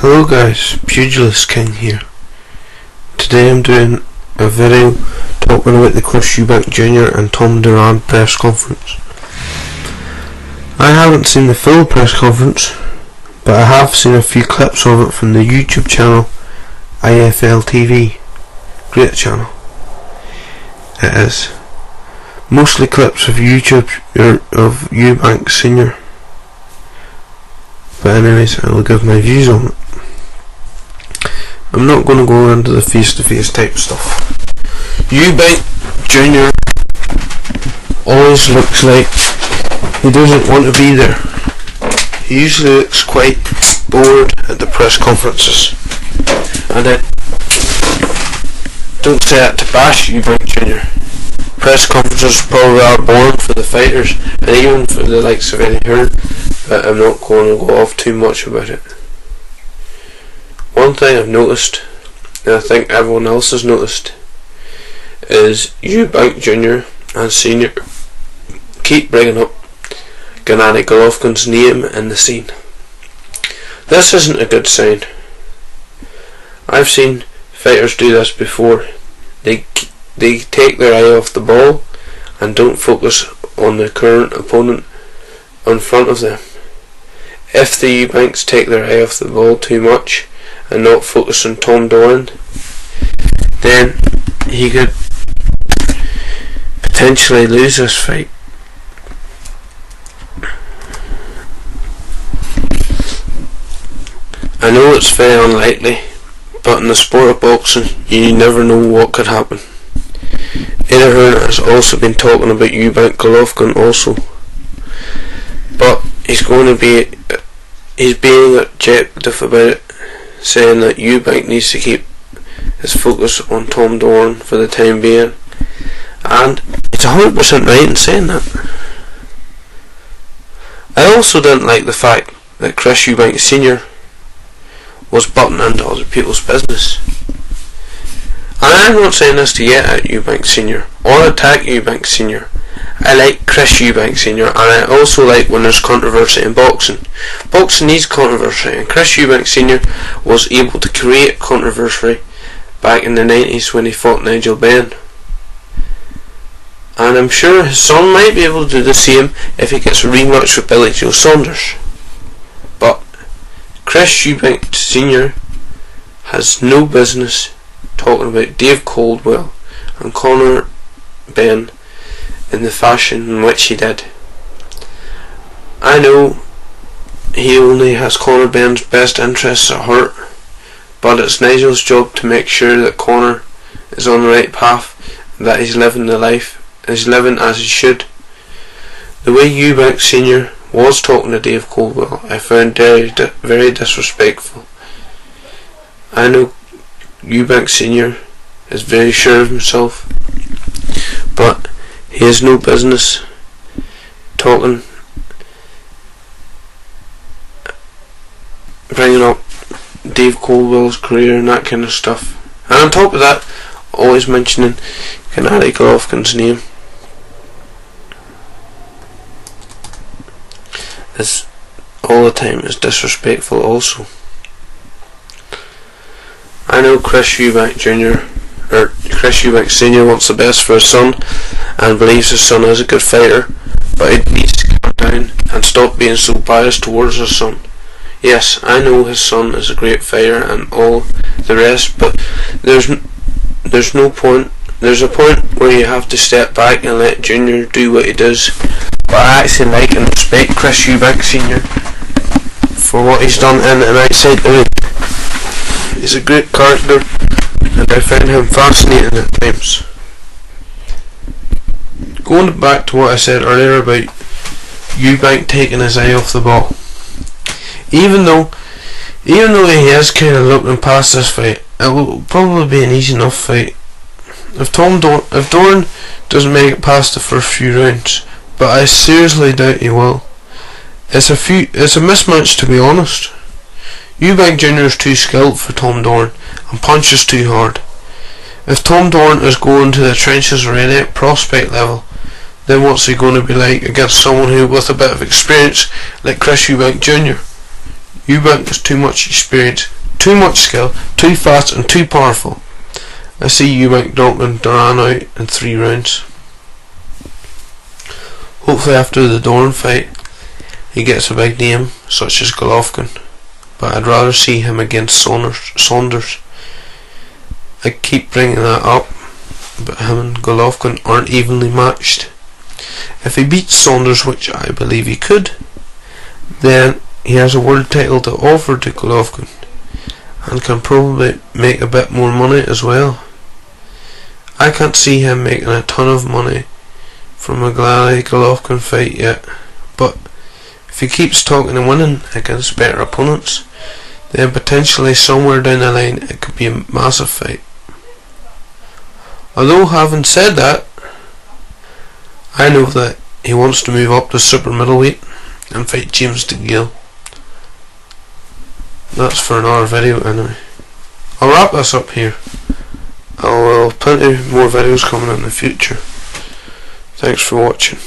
Hello guys, Pugilist King here. Today I'm doing a video talking about the Chris Eubank Jr. and Tom Duran press conference. I haven't seen the full press conference, but I have seen a few clips of it from the YouTube channel IFL TV. Great channel. It is. Mostly clips of Eubank Sr. But anyways, I will give my views on it. I'm not going to go into the face-to-face type stuff. Eubank Jr. always looks like he doesn't want to be there. He usually looks quite bored at the press conferences. And I don't say that to bash Eubank Jr. Press conferences probably are boring for the fighters and even for the likes of Eddie Hearn, but I'm not going to go off too much about it. One thing I've noticed, and I think everyone else has noticed, is Eubank Jr. and Sr. keep bringing up Gennady Golovkin's name in the scene. This isn't a good sign. I've seen fighters do this before. They take their eye off the ball and don't focus on the current opponent in front of them. If the Eubanks take their eye off the ball too much and not focus on Tom Duran, then he could potentially lose this fight. I know it's very unlikely, but in the sport of boxing you never know what could happen. Eddie Hearn has also been talking about Eubank Golovkin also, but he's being objective about it, saying that Eubank needs to keep his focus on Tom Duran for the time being, and it's 100% right in saying that. I also didn't like the fact that Chris Eubank Sr. was butting into other people's business. And I'm not saying this to get at Eubank Sr. or attack Eubank Sr. I like Chris Eubank Sr. and I also like when there's controversy in boxing. Boxing needs controversy, and Chris Eubank Sr. was able to create controversy back in the 90s when he fought Nigel Benn. And I'm sure his son might be able to do the same if he gets a rematch with Billy Joe Saunders. But Chris Eubank Sr. has no business talking about Dave Coldwell and Conor Benn in the fashion in which he did. I know he only has Conor Benn's best interests at heart, but it's Nigel's job to make sure that Conor is on the right path and that he's living the life, he's living as he should. The way Eubank Sr. was talking to Dave Coldwell, I found very disrespectful. I know Eubank Sr. is very sure of himself, but he has no business bringing up Dave Coldwell's career and that kind of stuff. And on top of that, always mentioning Gennady Golovkin's name is all the time is disrespectful also. I know Chris Eubank Sr. wants the best for his son and believes his son is a good fighter, but he needs to calm down and stop being so biased towards his son. Yes, I know his son is a great fighter and all the rest, but there's no point. There's a point where you have to step back and let Junior do what he does. But I actually like and respect Chris Eubank Sr. for what he's done in an eyesight to me. He's a great character and I find him fascinating at times. Going back to what I said earlier about Eubank taking his eye off the ball, even though he is kind of looking past this fight, it will probably be an easy enough fight. If Duran doesn't make it past the first few rounds, but I seriously doubt he will. It's a mismatch, to be honest. Eubank Jr. is too skilled for Tom Duran and punches too hard. If Tom Duran is going to the trenches already at prospect level, then what's he going to be like against someone who with a bit of experience like Chris Eubank Jr.? Eubank has too much experience, too much skill, too fast and too powerful. I see Eubank knocking Duran out in 3 rounds. Hopefully after the Doran fight he gets a big name such as Golovkin, but I'd rather see him against Saunders. I keep bringing that up, but him and Golovkin aren't evenly matched. If he beats Saunders, which I believe he could, then he has a world title to offer to Golovkin and can probably make a bit more money as well. I can't see him making a ton of money from a Golovkin fight yet, but if he keeps talking and winning against better opponents, then potentially somewhere down the line it could be a massive fight. Although having said that, I know that he wants to move up to super middleweight and fight James DeGale. That's for another video anyway. I'll wrap this up here. I'll have plenty more videos coming in the future. Thanks for watching.